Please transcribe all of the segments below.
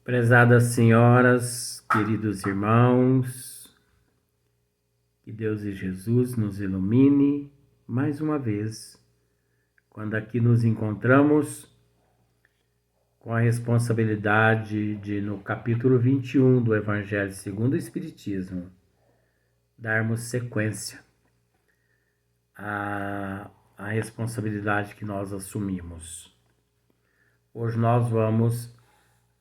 Prezadas senhoras, queridos irmãos, que Deus e Jesus nos ilumine mais uma vez, quando aqui nos encontramos com a responsabilidade de, no capítulo 21 do Evangelho segundo o Espiritismo, darmos sequência à responsabilidade que nós assumimos. Hoje nós vamos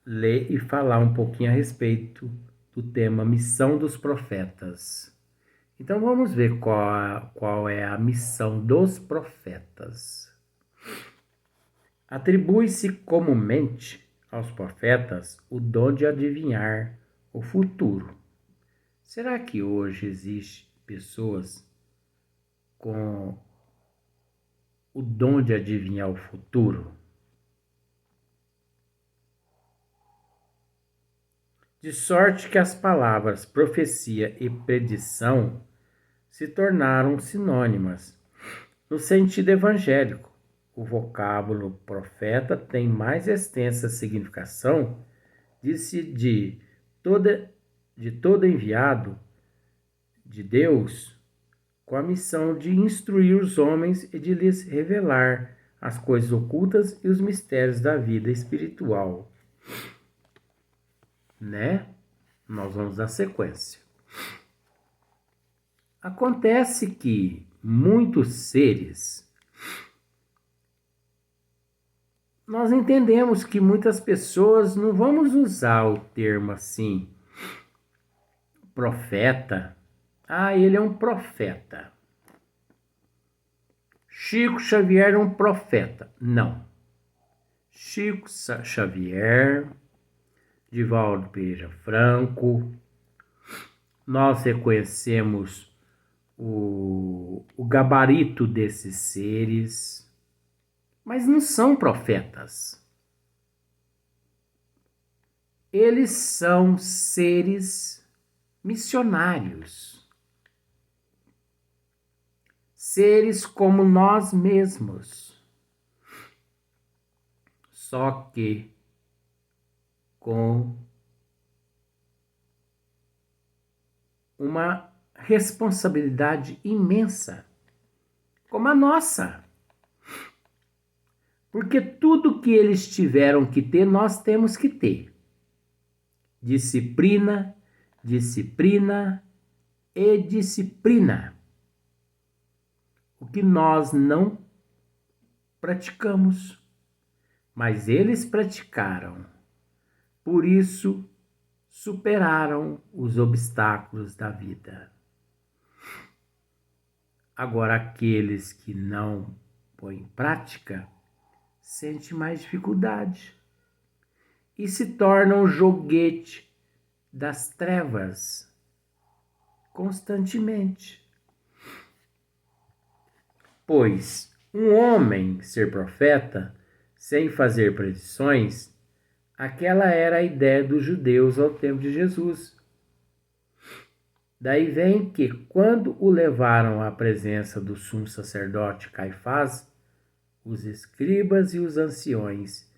ler e falar um pouquinho a respeito do tema Missão dos Profetas. Então vamos ver qual é a missão dos profetas. Atribui-se comumente aos profetas o dom de adivinhar o futuro. Será que hoje existem pessoas com o dom de adivinhar o futuro? De sorte que as palavras profecia e predição se tornaram sinônimas. No sentido evangélico, o vocábulo profeta tem mais extensa significação de todo enviado de Deus com a missão de instruir os homens e de lhes revelar as coisas ocultas e os mistérios da vida espiritual. Nós vamos dar sequência. Acontece que muitos seres, nós entendemos que muitas pessoas não vamos usar o termo assim, profeta. Ele é um profeta. Chico Xavier é um profeta. Não. Chico Xavier, Divaldo Pereira Franco, nós reconhecemos o gabarito desses seres, mas não são profetas. Eles são seres missionários. Seres como nós mesmos. Só que com uma responsabilidade imensa, como a nossa. Porque tudo que eles tiveram que ter, nós temos que ter. Disciplina, disciplina e disciplina. O que nós não praticamos, mas eles praticaram. Por isso, superaram os obstáculos da vida. Agora, aqueles que não põem em prática, sentem mais dificuldade e se tornam joguete das trevas constantemente. Pois um homem ser profeta sem fazer predições, aquela era a ideia dos judeus ao tempo de Jesus. Daí vem que, quando o levaram à presença do sumo sacerdote Caifás, os escribas e os anciões,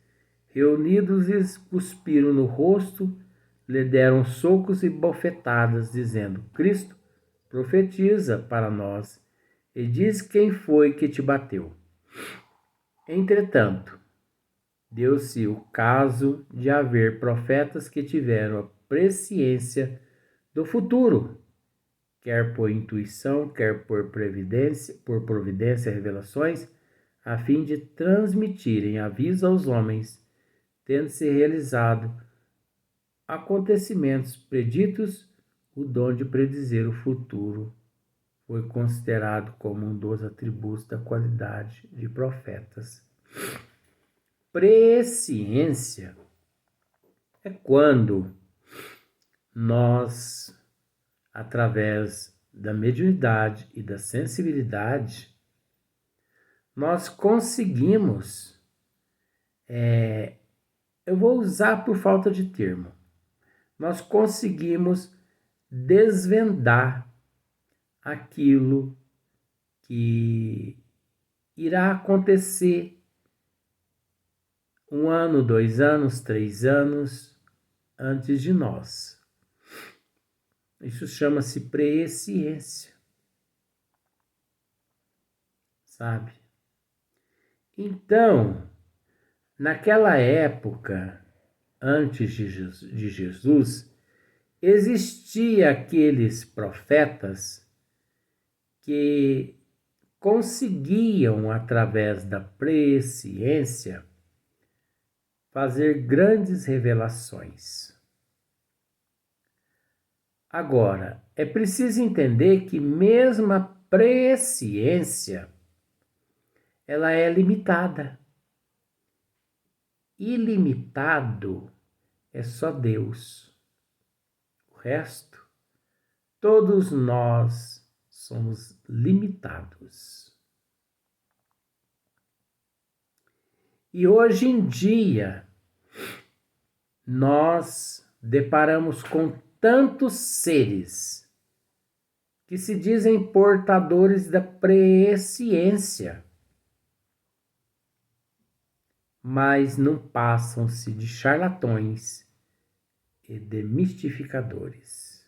reunidos, lhes cuspiram no rosto, lhe deram socos e bofetadas, dizendo: Cristo profetiza para nós e diz quem foi que te bateu. Entretanto, deu-se o caso de haver profetas que tiveram a presciência do futuro, quer por intuição, quer por providência, revelações, a fim de transmitirem aviso aos homens, tendo-se realizado acontecimentos preditos, o dom de predizer o futuro foi considerado como um dos atributos da qualidade de profetas. Presciência é quando nós, através da mediunidade e da sensibilidade, nós conseguimos, eu vou usar por falta de termo, nós conseguimos desvendar aquilo que irá acontecer 1 ano, 2 anos, 3 anos, antes de nós. Isso chama-se presciência, sabe? Então, naquela época, antes de Jesus, existia aqueles profetas que conseguiam, através da presciência, fazer grandes revelações. Agora, é preciso entender que mesmo a presciência, ela é limitada. Ilimitado é só Deus. O resto, todos nós somos limitados. E hoje em dia, nós deparamos com tantos seres que se dizem portadores da presciência, mas não passam-se de charlatões e de mistificadores.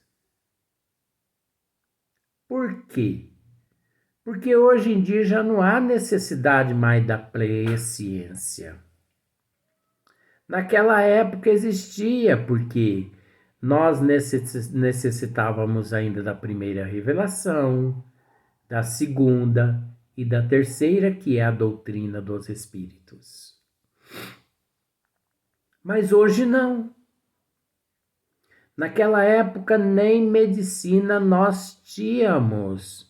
Por quê? Porque hoje em dia já não há necessidade mais da presciência. Naquela época existia, porque nós necessitávamos ainda da primeira revelação, da segunda e da terceira, que é a doutrina dos espíritos. Mas hoje não. Naquela época nem medicina nós tínhamos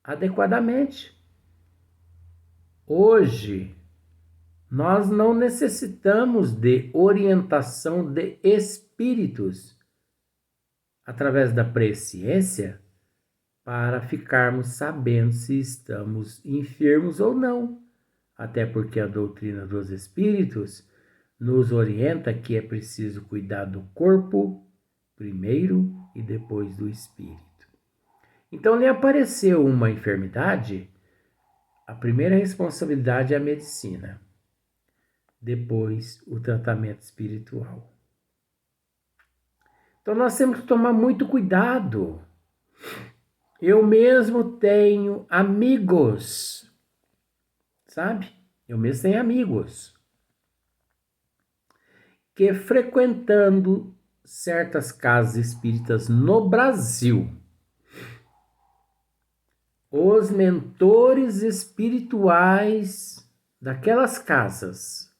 adequadamente. Hoje, nós não necessitamos de orientação de espíritos através da presciência para ficarmos sabendo se estamos enfermos ou não. Até porque a doutrina dos espíritos nos orienta que é preciso cuidar do corpo primeiro e depois do espírito. Então, lhe apareceu uma enfermidade, a primeira responsabilidade é a medicina. Depois, o tratamento espiritual. Então, nós temos que tomar muito cuidado. Eu mesmo tenho amigos, sabe? Eu mesmo tenho amigos que, frequentando certas casas espíritas no Brasil, os mentores espirituais daquelas casas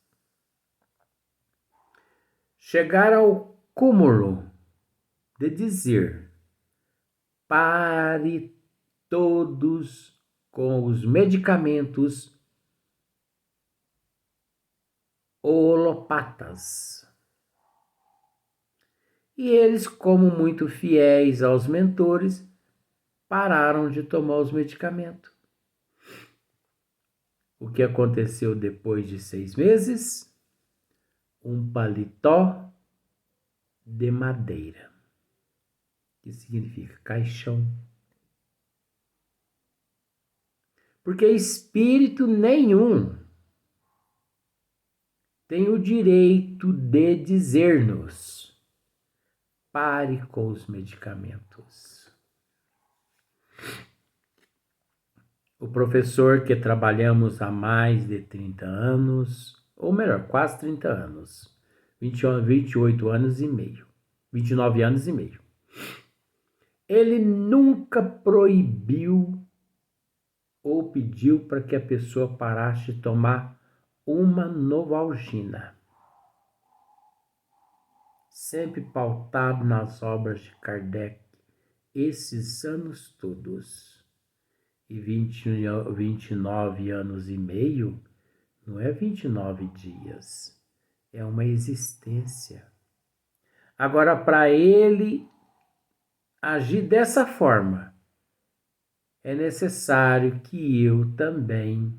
chegaram ao cúmulo de dizer: pare todos com os medicamentos holopatas. E eles, como muito fiéis aos mentores, pararam de tomar os medicamentos. O que aconteceu depois de 6 meses? Um paletó de madeira, que significa caixão. Porque espírito nenhum tem o direito de dizer-nos: pare com os medicamentos. O professor que trabalhamos há mais de 30 anos, ou melhor, quase 30 anos, 28 anos e meio, 29 anos e meio, ele nunca proibiu ou pediu para que a pessoa parasse de tomar uma Novalgina. Sempre pautado nas obras de Kardec, esses anos todos. E 29 anos e meio não é 29 dias, é uma existência. Agora, para ele agir dessa forma, é necessário que eu também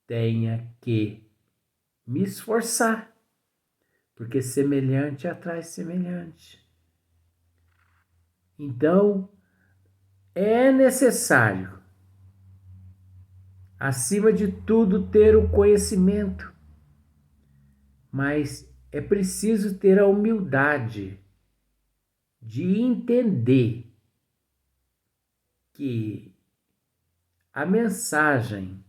tenha que me esforçar, porque semelhante atrai semelhante. Então, é necessário, acima de tudo, ter o conhecimento, mas é preciso ter a humildade de entender que a mensagem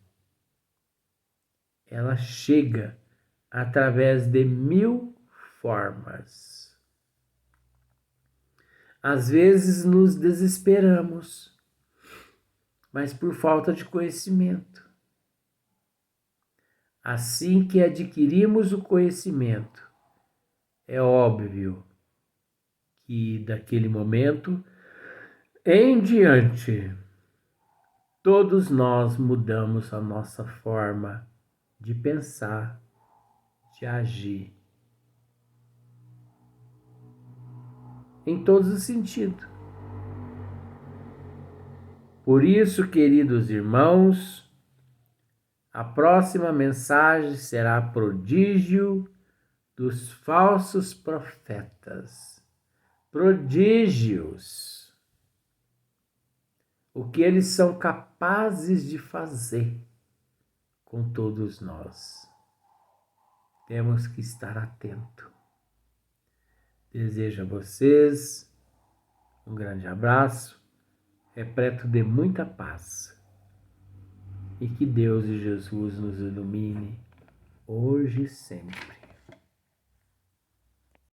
ela chega através de 1000 formas. Às vezes nos desesperamos, mas por falta de conhecimento. Assim que adquirimos o conhecimento, é óbvio que daquele momento em diante, todos nós mudamos a nossa forma de pensar, de agir, em todos os sentidos. Por isso, queridos irmãos, a próxima mensagem será prodígio dos falsos profetas. Prodígios. O que eles são capazes de fazer com todos nós. Temos que estar atento. Desejo a vocês um grande abraço, repleto de muita paz. E que Deus e Jesus nos ilumine hoje e sempre.